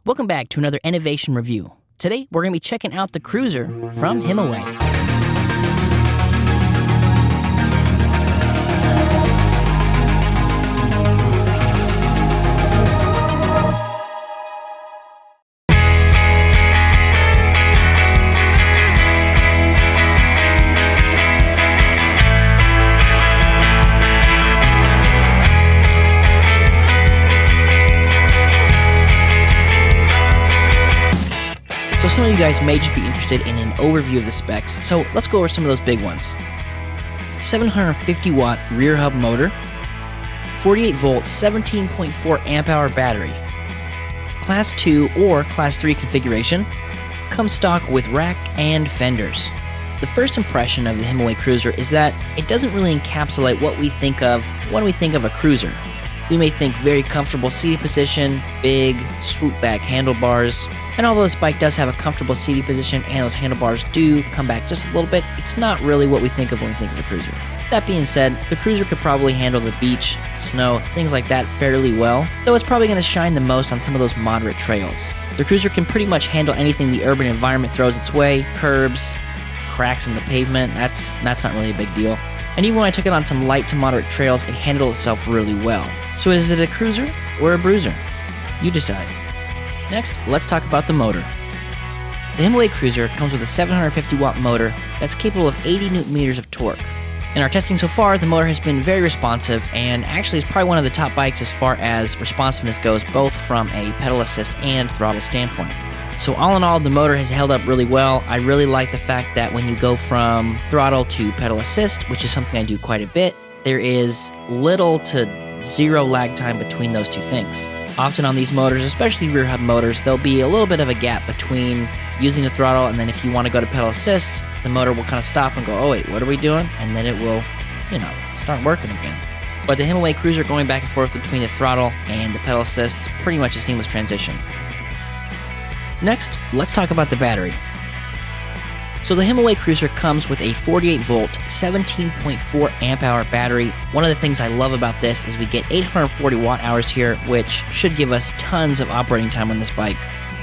Welcome back to another innovation review. Today, we're going to be checking out the Cruiser from Himiway. So some of you guys may just be interested in an overview of the specs, so let's go over some of those big ones. 750 watt rear hub motor, 48 volt 17.4 amp hour battery, class 2 or class 3 configuration, comes stock with rack and fenders. The first impression of the Himiway Cruiser is that it doesn't really encapsulate what we think of when we think of a cruiser. We may think very comfortable seating position, big, swoop back handlebars, and although this bike does have a comfortable seating position and those handlebars do come back just a little bit, it's not really what we think of when we think of a cruiser. That being said, the cruiser could probably handle the beach, snow, things like that fairly well, though it's probably going to shine the most on some of those moderate trails. The cruiser can pretty much handle anything the urban environment throws its way, curbs, cracks in the pavement, that's not really a big deal. And even when I took it on some light to moderate trails, it handled itself really well. So is it a cruiser or a bruiser? You decide. Next, let's talk about the motor. The Himiway Cruiser comes with a 750 watt motor that's capable of 80 newton meters of torque. In our testing so far, the motor has been very responsive and actually is probably one of the top bikes as far as responsiveness goes, both from a pedal assist and throttle standpoint. So all in all, the motor has held up really well. I really like the fact that when you go from throttle to pedal assist, which is something I do quite a bit, there is little to zero lag time between those two things. Often on these motors, especially rear hub motors, there'll be a little bit of a gap between using the throttle and then if you want to go to pedal assist, the motor will kind of stop and go, oh wait, what are we doing? And then it will, start working again. But the Himiway Cruiser going back and forth between the throttle and the pedal assist is pretty much a seamless transition. Next, let's talk about the battery. So the Himiway Cruiser comes with a 48 volt, 17.4 amp hour battery. One of the things I love about this is we get 840 watt hours here, which should give us tons of operating time on this bike.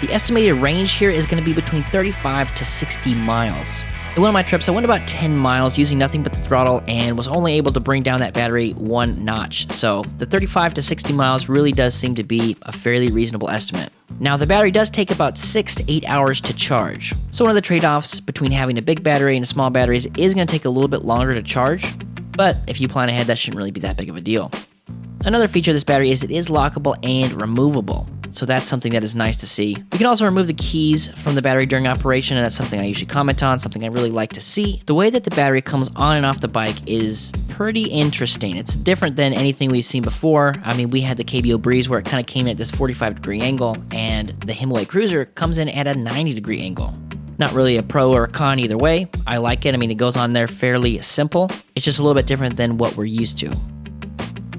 The estimated range here is going to be between 35 to 60 miles. In one of my trips, I went about 10 miles using nothing but the throttle and was only able to bring down that battery one notch. So the 35 to 60 miles really does seem to be a fairly reasonable estimate. Now the battery does take about 6 to 8 hours to charge. So one of the trade-offs between having a big battery and a small battery is going to take a little bit longer to charge, but if you plan ahead, that shouldn't really be that big of a deal. Another feature of this battery is it is lockable and removable. So that's something that is nice to see. We can also remove the keys from the battery during operation, and that's something I usually comment on, something I really like to see. The way that the battery comes on and off the bike is pretty interesting. It's different than anything we've seen before. I mean, we had the KBO Breeze where it kind of came in at this 45-degree angle, and the Himiway Cruiser comes in at a 90-degree angle. Not really a pro or a con either way. I like it. I mean, it goes on there fairly simple. It's just a little bit different than what we're used to.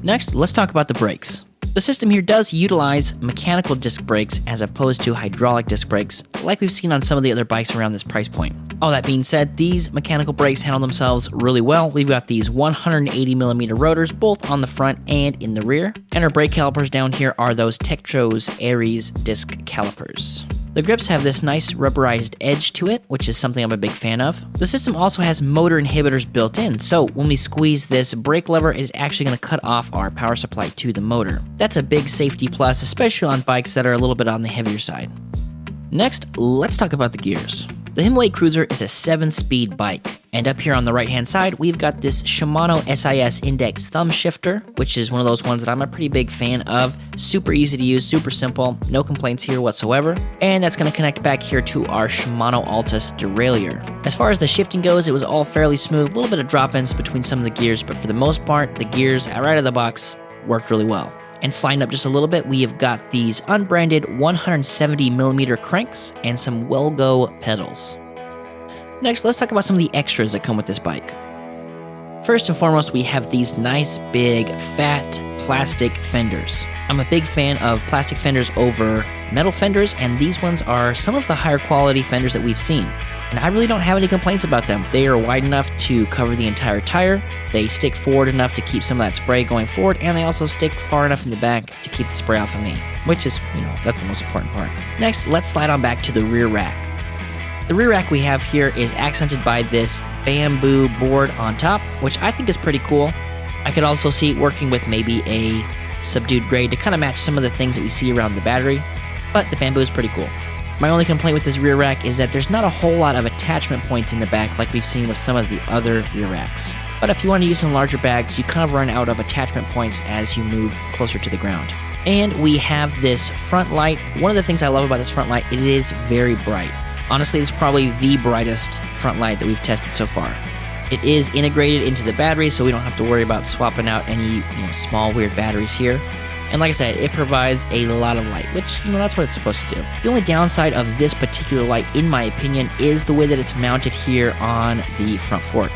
Next, let's talk about the brakes. The system here does utilize mechanical disc brakes as opposed to hydraulic disc brakes, like we've seen on some of the other bikes around this price point. All that being said, these mechanical brakes handle themselves really well. We've got these 180mm rotors both on the front and in the rear, and our brake calipers down here are those Tektros Aries disc calipers. The grips have this nice rubberized edge to it, which is something I'm a big fan of. The system also has motor inhibitors built in, so when we squeeze this brake lever, it is actually going to cut off our power supply to the motor. That's a big safety plus, especially on bikes that are a little bit on the heavier side. Next, let's talk about the gears. The Himiway Cruiser is a 7-speed bike, and up here on the right-hand side, we've got this Shimano SIS Index thumb shifter, which is one of those ones that I'm a pretty big fan of. Super easy to use, super simple, no complaints here whatsoever, and that's going to connect back here to our Shimano Altus derailleur. As far as the shifting goes, it was all fairly smooth, a little bit of drop-ins between some of the gears, but for the most part, the gears right out of the box worked really well. And sliding up just a little bit, we have got these unbranded 170mm cranks and some Wellgo pedals. Next, let's talk about some of the extras that come with this bike. First and foremost, we have these nice, big, fat plastic fenders. I'm a big fan of plastic fenders over metal fenders, and these ones are some of the higher quality fenders that we've seen. and I really don't have any complaints about them. They are wide enough to cover the entire tire, they stick forward enough to keep some of that spray going forward, and they also stick far enough in the back to keep the spray off of me, which is, that's the most important part. Next, let's slide on back to the rear rack. The rear rack we have here is accented by this bamboo board on top, which I think is pretty cool. I could also see it working with maybe a subdued gray to kind of match some of the things that we see around the battery, but the bamboo is pretty cool. My only complaint with this rear rack is that there's not a whole lot of attachment points in the back like we've seen with some of the other rear racks. But if you want to use some larger bags, you kind of run out of attachment points as you move closer to the ground. And we have this front light. One of the things I love about this front light, it is very bright. Honestly, it's probably the brightest front light that we've tested so far. It is integrated into the battery, so we don't have to worry about swapping out any small weird batteries here. And like I said, it provides a lot of light, which, that's what it's supposed to do. The only downside of this particular light, in my opinion, is the way that it's mounted here on the front fork.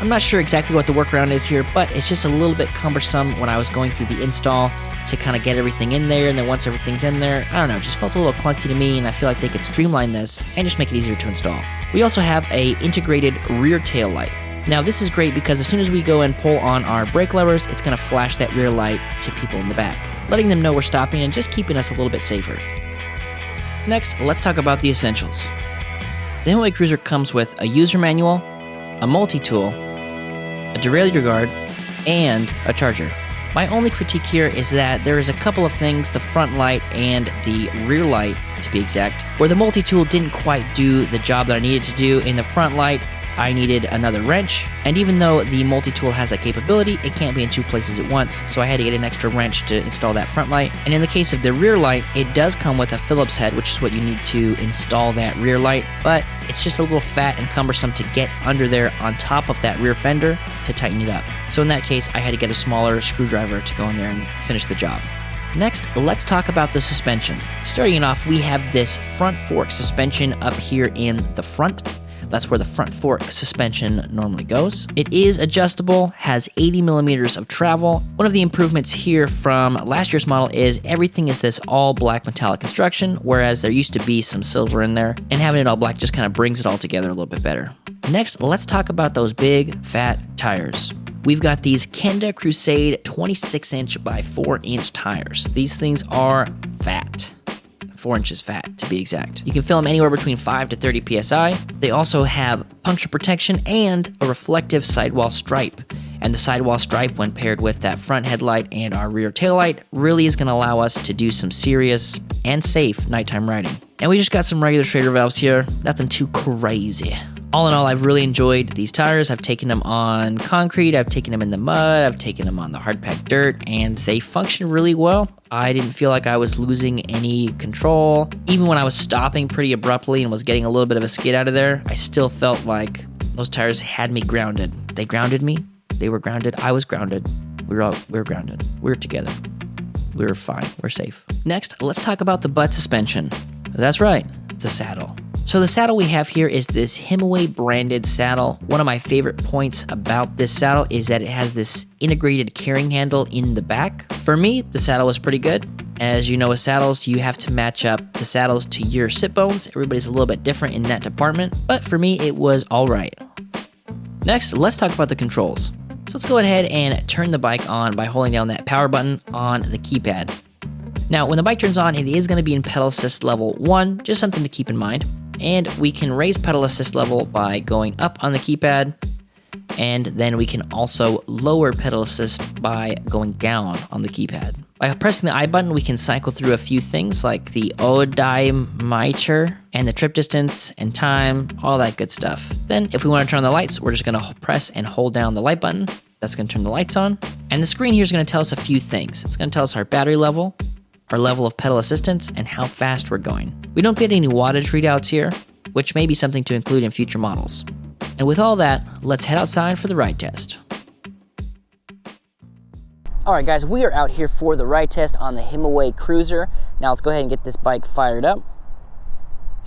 I'm not sure exactly what the workaround is here, but it's just a little bit cumbersome when I was going through the install to kind of get everything in there, and then once everything's in there, I don't know, it just felt a little clunky to me, and I feel like they could streamline this and just make it easier to install. We also have a integrated rear tail light. Now this is great because as soon as we go and pull on our brake levers, it's going to flash that rear light to people in the back, letting them know we're stopping and just keeping us a little bit safer. Next, let's talk about the essentials. The Himiway Cruiser comes with a user manual, a multi-tool, a derailleur guard, and a charger. My only critique here is that there is a couple of things, the front light and the rear light to be exact, where the multi-tool didn't quite do the job that I needed to do. In the front light, I needed another wrench, and even though the multi-tool has that capability, it can't be in two places at once, so I had to get an extra wrench to install that front light. And in the case of the rear light, it does come with a Phillips head, which is what you need to install that rear light, but it's just a little fat and cumbersome to get under there on top of that rear fender to tighten it up. So in that case, I had to get a smaller screwdriver to go in there and finish the job. Next, let's talk about the suspension. Starting off, we have this front fork suspension up here in the front. That's where the front fork suspension normally goes. It is adjustable, has 80 millimeters of travel. One of the improvements here from last year's model is everything is this all black metallic construction, whereas there used to be some silver in there, and having it all black just kind of brings it all together a little bit better. Next, let's talk about those big, fat tires. We've got these Kenda Crusade 26-inch by 4-inch tires. These things are fat. 4 inches fat, to be exact. You can fill them anywhere between 5 to 30 psi. They also have puncture protection and a reflective sidewall stripe. And the sidewall stripe, when paired with that front headlight and our rear taillight, really is going to allow us to do some serious and safe nighttime riding. And we just got some regular Schrader valves here, nothing too crazy. All in all, I've really enjoyed these tires. I've taken them on concrete, I've taken them in the mud, I've taken them on the hard packed dirt, and they function really well. I didn't feel like I was losing any control. Even when I was stopping pretty abruptly and was getting a little bit of a skid out of there, I still felt like those tires had me grounded. They grounded me, they were grounded, I was grounded. We were grounded. We were together. We were fine, we're safe. Next, let's talk about the butt suspension. That's right, the saddle. So the saddle we have here is this Himiway branded saddle. One of my favorite points about this saddle is that it has this integrated carrying handle in the back. For me, the saddle was pretty good. As you know with saddles, you have to match up the saddles to your sit bones. Everybody's a little bit different in that department, but for me, it was all right. Next, let's talk about the controls. So let's go ahead and turn the bike on by holding down that power button on the keypad. Now, when the bike turns on, it is going to be in pedal assist level 1, just something to keep in mind. And we can raise pedal assist level by going up on the keypad, and then we can also lower pedal assist by going down on the keypad. By pressing the I button, we can cycle through a few things like the odometer and the trip distance and time, all that good stuff. Then if we want to turn on the lights, we're just going to press and hold down the light button. That's going to turn the lights on. And the screen here is going to tell us a few things. It's going to tell us our battery level, our level of pedal assistance, and how fast we're going. We don't get any wattage readouts here, which may be something to include in future models. And with all that, let's head outside for the ride test. Alright guys, we are out here for the ride test on the Himiway Cruiser. Now let's go ahead and get this bike fired up.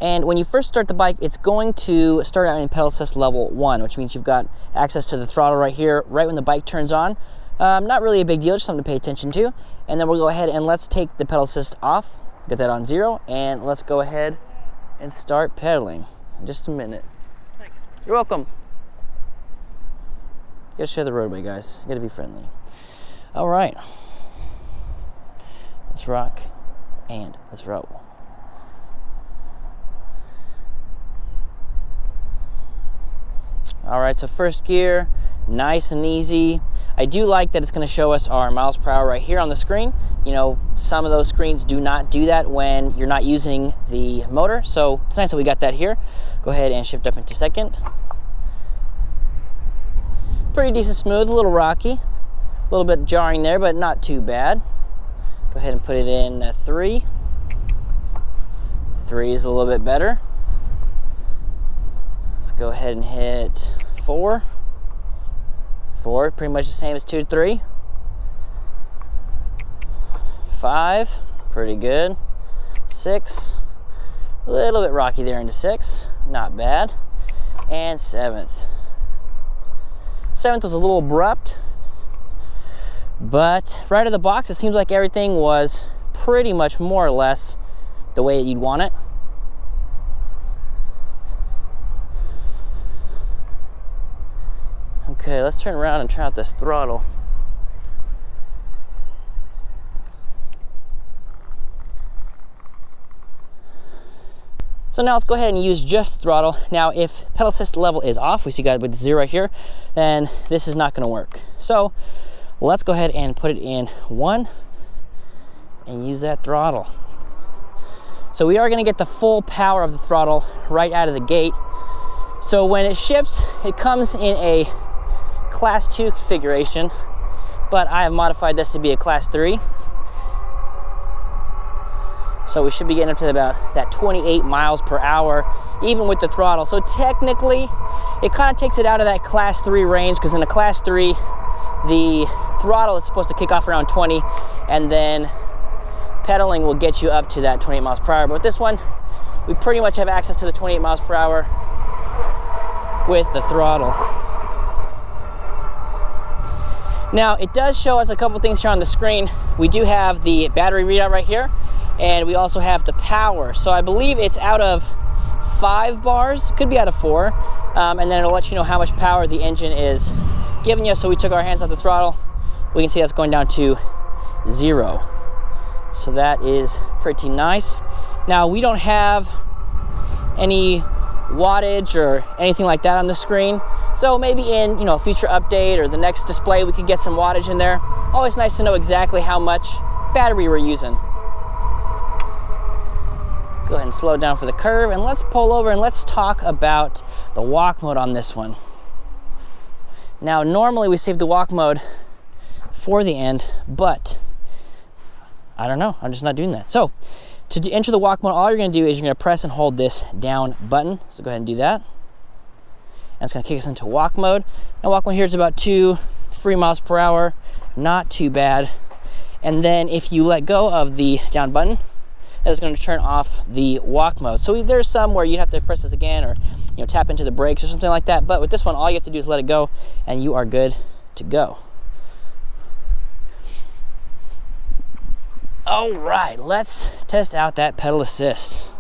And when you first start the bike, it's going to start out in pedal assist level 1, which means you've got access to the throttle right here, right when the bike turns on. Not really a big deal, just something to pay attention to. And then we'll go ahead and let's take the pedal assist off, get that on 0, and let's go ahead and start pedaling. In just a minute. You're welcome. You gotta share the roadway, guys. You gotta be friendly. All right. Let's rock and let's roll. All right, so first gear, nice and easy. I do like that it's going to show us our miles per hour right here on the screen. You know, some of those screens do not do that when you're not using the motor, so it's nice that we got that here. Go ahead and shift up into second. Pretty decent smooth, a little rocky, a little bit jarring there, but not too bad. Go ahead and put it in 3. 3 is a little bit better. Let's go ahead and hit 4. 4, pretty much the same as 2 to 3. 5, pretty good. 6, a little bit rocky there into 6, not bad. And 7th. 7th was a little abrupt, but right out of the box, it seems like everything was pretty much more or less the way that you'd want it. Okay, let's turn around and try out this throttle. So now let's go ahead and use just the throttle. Now, if pedal assist level is off, we see guys with 0 right here, then this is not gonna work. So let's go ahead and put it in 1 and use that throttle. So we are gonna get the full power of the throttle right out of the gate. So when it ships, it comes in a Class 2 configuration, but I have modified this to be a Class 3. So we should be getting up to about that 28 miles per hour, even with the throttle. So technically, it kind of takes it out of that Class 3 range, because in a Class 3, the throttle is supposed to kick off around 20, and then pedaling will get you up to that 28 miles per hour. But with this one, we pretty much have access to the 28 miles per hour with the throttle. Now, it does show us a couple things here on the screen. We do have the battery readout right here, and we also have the power. So I believe it's out of 5 bars, could be out of 4, and then it'll let you know how much power the engine is giving you. So we took our hands off the throttle. We can see that's going down to 0. So that is pretty nice. Now, we don't have any wattage or anything like that on the screen. So maybe in, a future update or the next display, we could get some wattage in there. Always nice to know exactly how much battery we're using. Go ahead and slow down for the curve, and let's pull over and let's talk about the walk mode on this one. Now, normally we save the walk mode for the end, but I don't know, I'm just not doing that. So to enter the walk mode, all you're gonna do is you're gonna press and hold this down button. So go ahead and do that. And it's gonna kick us into walk mode. Now walk mode here is about 2-3 miles per hour, not too bad. And then if you let go of the down button, that is going to turn off the walk mode. So there's some where you have to press this again, or tap into the brakes or something like that. But with this one, all you have to do is let it go, and you are good to go. All right, let's test out that pedal assist.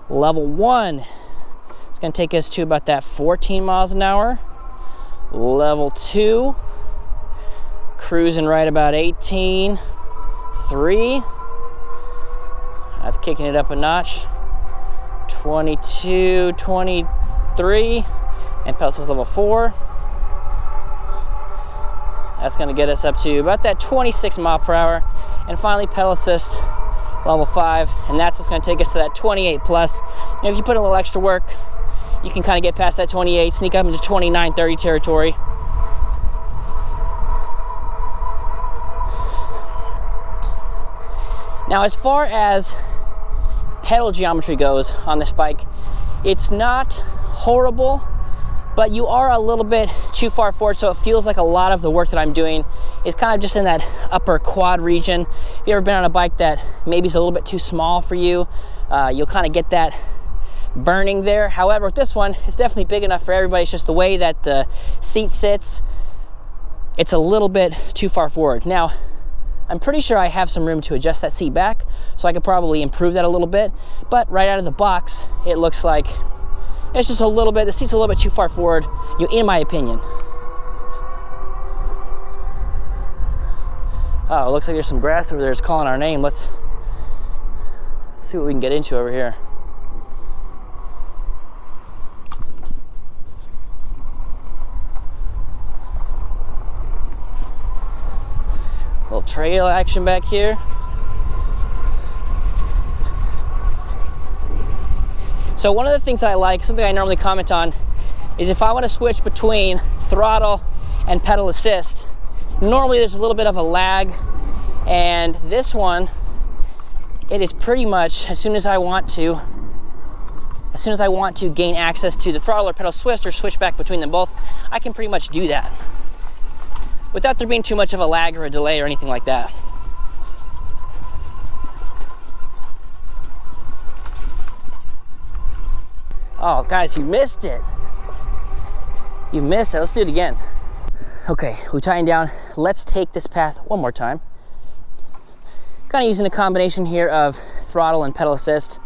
Level 1. It's going to take us to about that 14 miles an hour. Level 2. Cruising right about 18. 3. That's kicking it up a notch. 22, 23, and pedal assist level 4. That's gonna get us up to about that 26 mile per hour. And finally, pedal assist level 5, and that's what's gonna take us to that 28 plus. If you put a little extra work, you can kind of get past that 28, sneak up into 29, 30 territory. Now, as far as pedal geometry goes on this bike, it's not horrible, but you are a little bit too far forward, so it feels like a lot of the work that I'm doing is kind of just in that upper quad region. If you've ever been on a bike that maybe is a little bit too small for you, you'll kind of get that burning there. However, with this one, it's definitely big enough for everybody. It's just the way that the seat sits, it's a little bit too far forward. Now, I'm pretty sure I have some room to adjust that seat back, so I could probably improve that a little bit, but right out of the box, it looks like It's just a little bit, the seat's a little bit too far forward, you know, in my opinion. Oh, it looks like there's some grass over there. It's calling our name. Let's see what we can get into over here. A little trail action back here. So one of the things that I like, something I normally comment on, is if I want to switch between throttle and pedal assist, normally there's a little bit of a lag, and this one, it is pretty much as soon as I want to gain access to the throttle or pedal switch or switch back between them both, I can pretty much do that without there being too much of a lag or a delay or anything like that. Oh, guys, you missed it. You missed it. Let's do it again. Okay, we tighten down. Let's take this path one more time. Kind of using a combination here of throttle and pedal assist.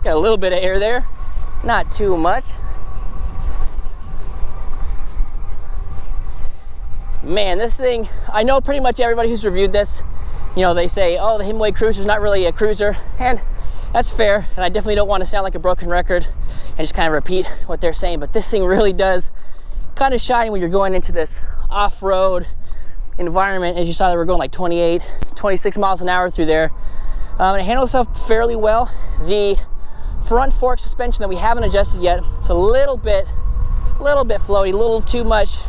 Got a little bit of air there, not too much. Man, this thing, I know pretty much everybody who's reviewed this, you know, they say, oh, the Himiway Cruiser is not really a cruiser, and that's fair, and I definitely don't want to sound like a broken record and just kind of repeat what they're saying, but this thing really does kind of shine when you're going into this off-road environment. As you saw, that we're going like 28, 26 miles an hour through there. It handles itself fairly well. The front fork suspension that we haven't adjusted yet, it's a little bit floaty, a little too much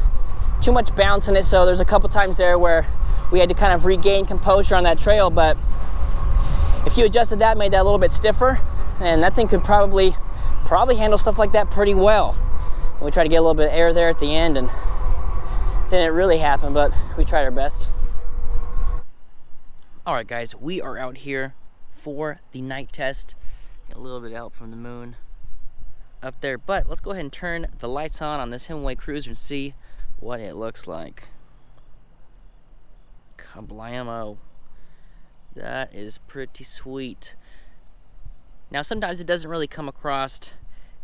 bounce in it, so there's a couple times there where we had to kind of regain composure on that trail. But if you adjusted that, made that a little bit stiffer, and that thing could probably handle stuff like that pretty well. And we tried to get a little bit of air there at the end, and didn't really happen, but we tried our best. All right, guys, we are out here for the night test. Get a little bit of help from the moon up there, but let's go ahead and turn the lights on this Himiway Cruiser and see what it looks like. Kablamo. That is pretty sweet. Now, sometimes it doesn't really come across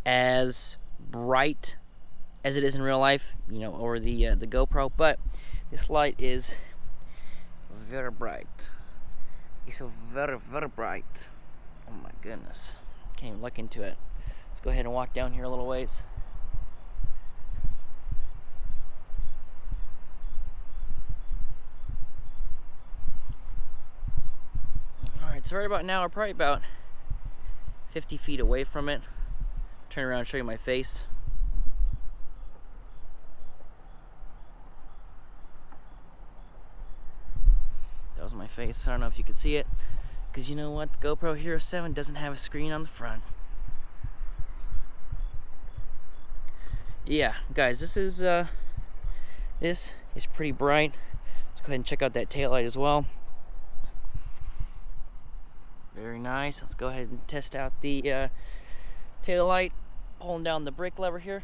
as bright as it is in real life, you know, over the GoPro, but this light is very bright. It's so very, very bright. Oh my goodness. Can't even look into it. Let's go ahead and walk down here a little ways. Alright, so right about now we're probably about 50 feet away from it. Turn around and show you my face. That was my face. I don't know if you could see it, because you know what? The GoPro Hero 7 doesn't have a screen on the front. Yeah, guys, this is pretty bright. Let's go ahead and check out that taillight as well. Very nice. Let's go ahead and test out the taillight. Pulling down the brake lever here.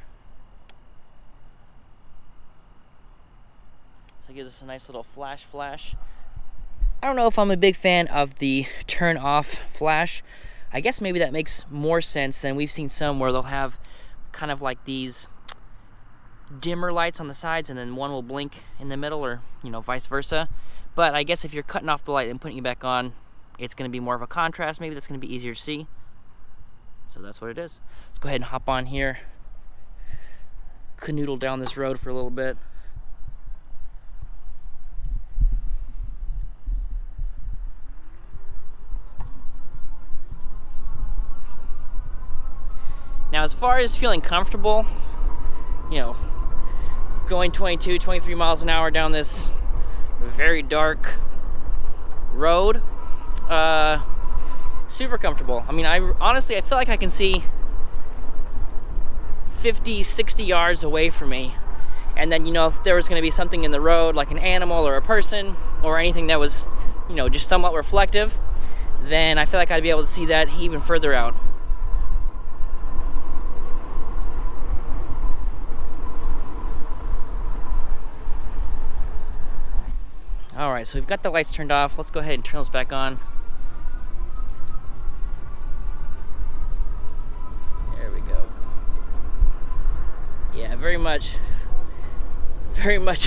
So it gives us a nice little flash. I don't know if I'm a big fan of the turn off flash. I guess maybe that makes more sense than we've seen some where they'll have kind of like these dimmer lights on the sides and then one will blink in the middle, or you know, vice versa. But I guess if you're cutting off the light and putting it back on, it's going to be more of a contrast. Maybe that's going to be easier to see. So that's what it is. Let's go ahead and hop on here, canoodle down this road for a little bit. Now, as far as feeling comfortable, you know, going 22, 23 miles an hour down this very dark road, super comfortable. I mean, honestly, I feel like I can see 50, 60 yards away from me. And then, you know, if there was going to be something in the road, like an animal or a person or anything that was, you know, just somewhat reflective, then I feel like I'd be able to see that even further out. Alright, so we've got the lights turned off. Let's go ahead and turn those back on. There we go. Yeah, very much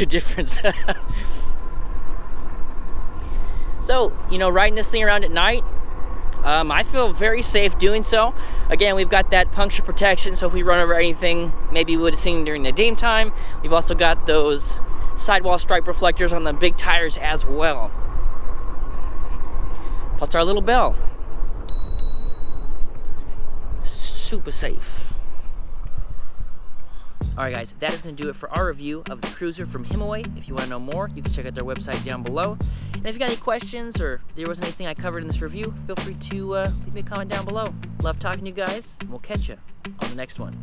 a difference. So, you know, riding this thing around at night, I feel very safe doing so. Again, we've got that puncture protection, so if we run over anything, maybe we would have seen during the daytime. We've also got those sidewall stripe reflectors on the big tires as well. Plus our little bell. Super safe. Alright guys, that is going to do it for our review of the Cruiser from Himiway. If you want to know more, you can check out their website down below. And if you got any questions or there was anything I covered in this review, feel free to leave me a comment down below. Love talking to you guys, and we'll catch you on the next one.